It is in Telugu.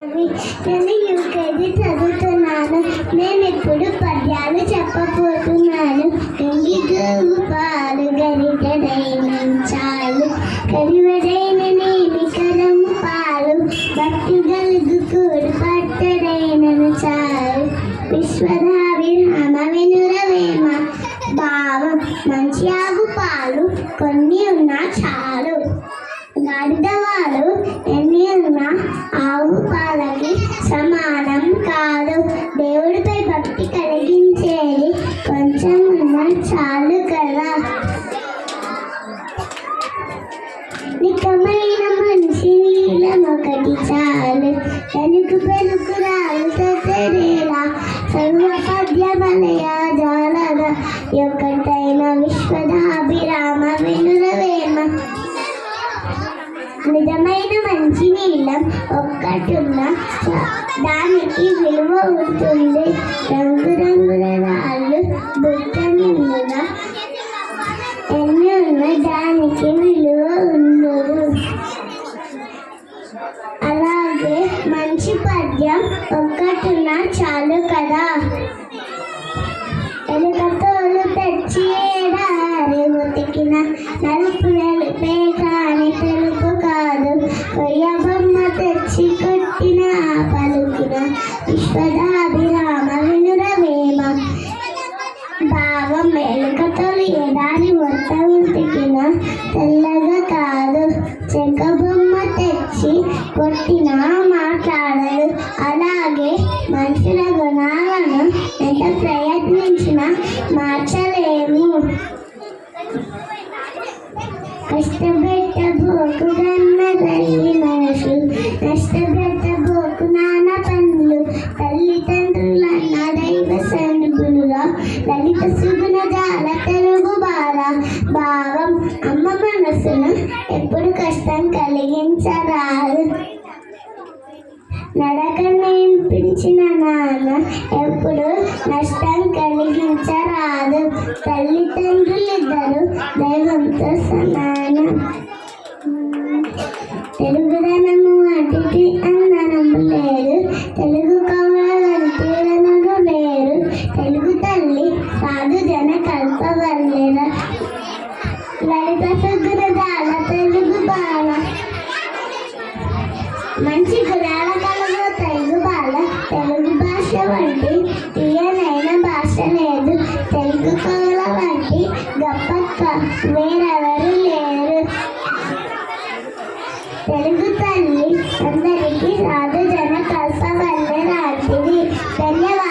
నేను యూకేజీ చదువుతున్నాను. నేను ఇప్పుడు పద్యాలు చెప్పబోతున్నాను. గంగి గోవు పాలు గరిటెడైన చాలు, కరివడైన నేమి కరము పాలు, భక్తి గలుగు కూడు పట్టడైనను చాలు. విశ్వధావిరామ వినురవేమ భావం, మంచి ఆవు పాలు కొన్ని ఉన్నా చాలు. గాడిదవాలు ఎన్ని ఉన్నా ఆవు పాలకి సమానం కాదు. దేవుడిపై భక్తి కలిగించేది కొంచెం ఉన్నా చాలు కదా. నికమైన మనిషి నీలం ఒకటి చాలు, వెనుకు పెనుకు రాలు తరేలా, సర్వ పద్యమలయ జాలద ఒకటైన విశ్వదాభిరామ వినురవేమ. నిజమైన మంచి నీళ్ళం ఒక్కటున్న దానికి విలువ ఉంటుంది. రంగురంగుల రాళ్ళు బుట్ట నిండుగా ఎన్ని ఉన్న దానికి విలువ ఉండదు. అలాగే మంచి పద్యం ఒక్కటున్న చాలు కదా. ఎలుకతోలు తెచ్చి ఏడారి ఉతికిన నలుపు నలుపే కాని తెలుపు కాదు. కొయ్య బొమ్మ తెచ్చి కొట్టిన పలుకిన విశ్వదాభిరామ వినురవేమ భావం, ఎలుకతోలు ఏడారి మొత్తం ఉతికిన తెల్లగా కాదు. చెక్క బొమ్మ తెచ్చి కొట్టిన మాట్లాడదు. అలాగే మనుషుల గుణాలను ఎంత ప్రయత్నించినా మార్చలేము. కష్టపెట్టబోకు గన్న తల్లి మనసు, నష్టపెట్టబోకు నాన్న పనులు. తల్లిదండ్రులన్న దైవ సన్నిధులుగా లలిత సుగుణ జాల తెలుగు బాల భావం, అమ్మ మనసును ఎప్పుడు కష్టం కలిగించరాదు. నడక నేర్పించిన నాన్న ఎప్పుడు నష్టం కలిగించరాదు. తల్లిదండ్రులిద్దరూ దైవంతో సమానం. తెలుగుదనము అతిథి అందనము లేదు, తెలుగు కవుల వంటిదనము వేరు. తెలుగు తల్లి సాధు జన కల్పవల్లెల, లలిత సుగుణ జాల తెలుగు బాల. మంచి గుణాల కలుగు తెలుగు బాల. తెలుగు భాష వంటి తీయనైన భాష లేదు. తెలుగు కవుల వంటి గొప్ప వేరెవరు లేరు. తెలుగు తల్లి అందరికీ సాధు జన కల్పవల్లె లాంటిది. ధన్యవాదాలు.